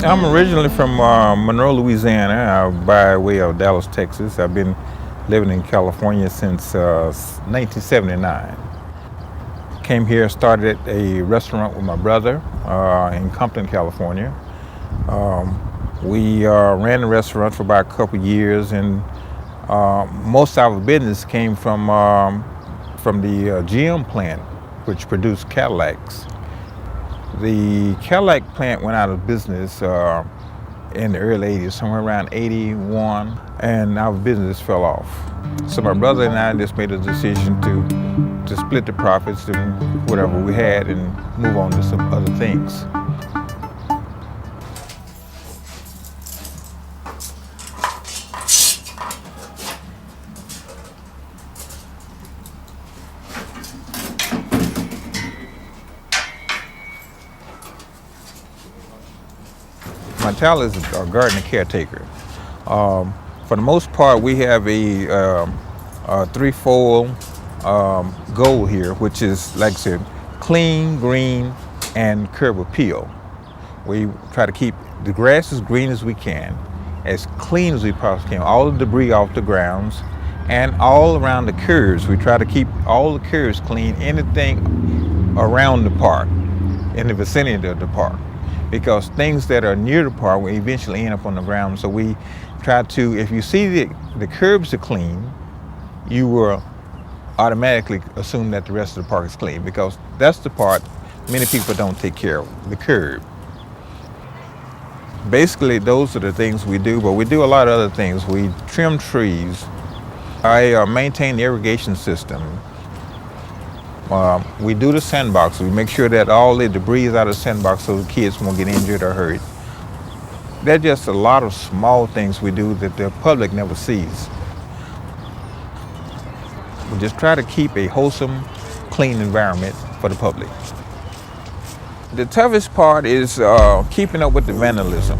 I'm originally from Monroe, Louisiana, by way of Dallas, Texas. I've been living in California since 1979. Came here, started a restaurant with my brother in Compton, California. We ran the restaurant for about a couple years, and most of our business came from the GM plant, which produced Cadillacs. The Cadillac plant went out of business in the early 80s, somewhere around 81, and our business fell off. So my brother and I just made a decision to split the profits and whatever we had and move on to some other things. My title is a gardener caretaker. For the most part, we have a threefold goal here, which is, like I said, clean, green, and curb appeal. We try to keep the grass as green as we can, as clean as we possibly can, all the debris off the grounds, and all around the curves. We try to keep all the curves clean, anything around the park, in the vicinity of the park, because things that are near the park will eventually end up on the ground. So we try to, if you see the curbs are clean, you will automatically assume that the rest of the park is clean, because that's the part many people don't take care of, the curb. Basically, those are the things we do, but we do a lot of other things. We trim trees. I maintain the irrigation system. We do the sandbox. We make sure that all the debris is out of the sandbox so the kids won't get injured or hurt. There's just a lot of small things we do that the public never sees. We just try to keep a wholesome, clean environment for the public. The toughest part is keeping up with the vandalism,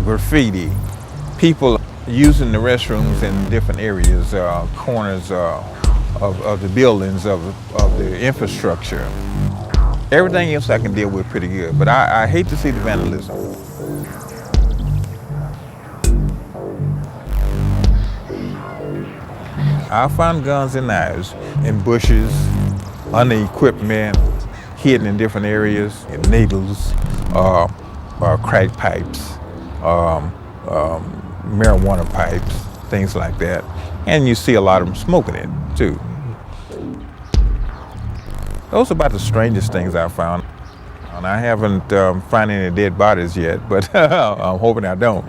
graffiti, people using the restrooms in different areas, corners of the buildings, of the infrastructure. Everything else I can deal with pretty good, but I hate to see the vandalism. I find guns and knives in bushes, under equipment, hidden in different areas, in needles, crack pipes, marijuana pipes, things like that. And you see a lot of them smoking it too. Those are about the strangest things I've found. And I haven't found any dead bodies yet, but I'm hoping I don't.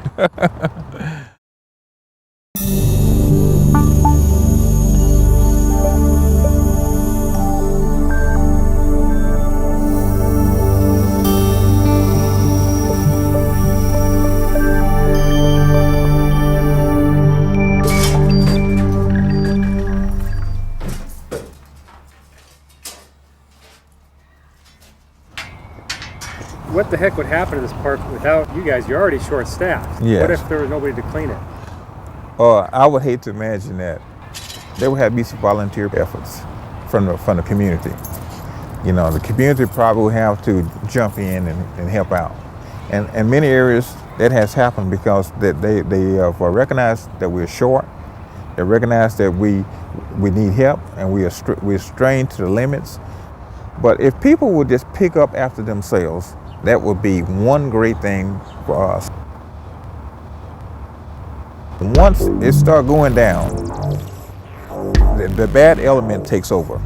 What the heck would happen to this park without you guys? You're already short-staffed. Yes. What if there was nobody to clean it? I would hate to imagine that. There would have to be some volunteer efforts from the community. You know, the community probably would have to jump in and help out. And in many areas that has happened because they recognize that we're short. They recognize that we need help and we're strained to the limits. But if people would just pick up after themselves, that would be one great thing for us. Once it starts going down, the bad element takes over.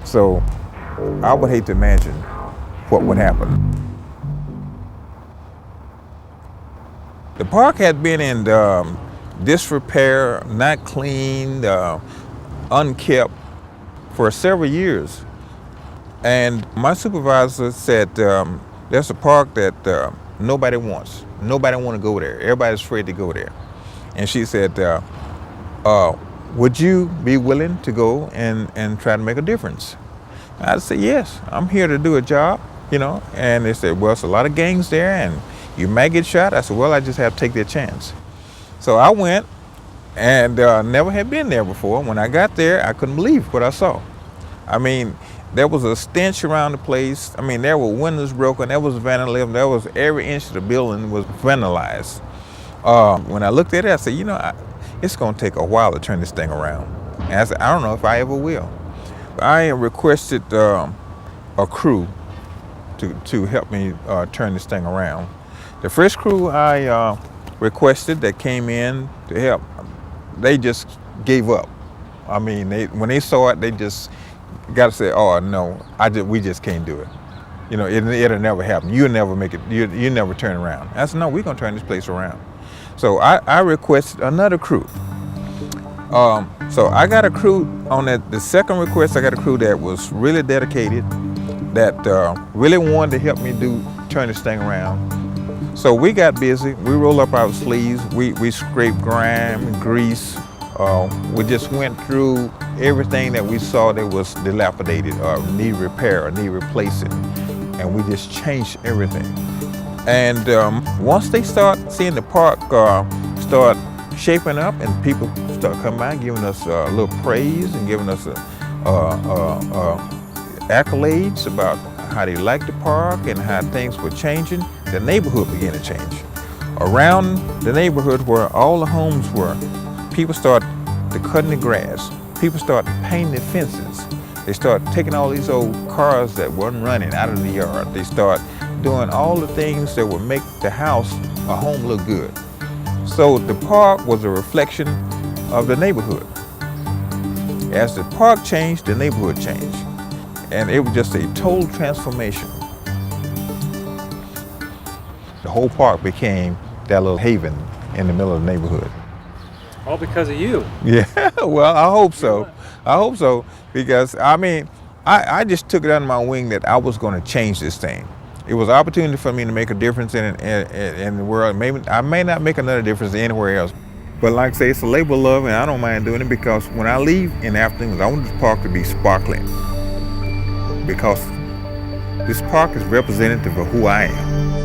So I would hate to imagine what would happen. The park had been in disrepair, not cleaned, unkept for several years. And my supervisor said, there's a park that nobody wants. Nobody want to go there. Everybody's afraid to go there. And she said, would you be willing to go and try to make a difference? I said, yes, I'm here to do a job, you know. And they said, well, it's a lot of gangs there and you might get shot. I said, well, I just have to take that chance. So I went and never had been there before. When I got there, I couldn't believe what I saw. I mean, There was a stench around the place. I mean, there were windows broken. There was vandalism. There was every inch of the building was vandalized. When I looked at it, I said, it's going to take a while to turn this thing around. And I said, I don't know if I ever will. I requested a crew to help me turn this thing around. The first crew I requested that came in to help, they just gave up. I mean, when they saw it, they just got to say, oh, no, we just can't do it. It'll never happen. You'll never make it. You never turn around. I said, no, we're going to turn this place around. So I requested another crew. So I got a crew on the second request. I got a crew that was really dedicated, that really wanted to help me turn this thing around. So we got busy. We rolled up our sleeves. We scraped grime and grease. We just went through everything that we saw that was dilapidated or need repair or need replacing, and we just changed everything. And once they start seeing the park start shaping up and people start coming by giving us a little praise and giving us accolades about how they liked the park and how things were changing, the neighborhood began to change. Around the neighborhood where all the homes were, people started cutting the grass. People started painting the fences. They started taking all these old cars that weren't running out of the yard. They started doing all the things that would make the house, a home, look good. So the park was a reflection of the neighborhood. As the park changed, the neighborhood changed. And it was just a total transformation. The whole park became that little haven in the middle of the neighborhood. All because of you. Yeah, well, I hope so. I hope so, because I just took it under my wing that I was going to change this thing. It was an opportunity for me to make a difference in the world. Maybe I may not make another difference anywhere else, but like I say, it's a labor of love, and I don't mind doing it, because when I leave in the afternoons, I want this park to be sparkling, because this park is representative of who I am.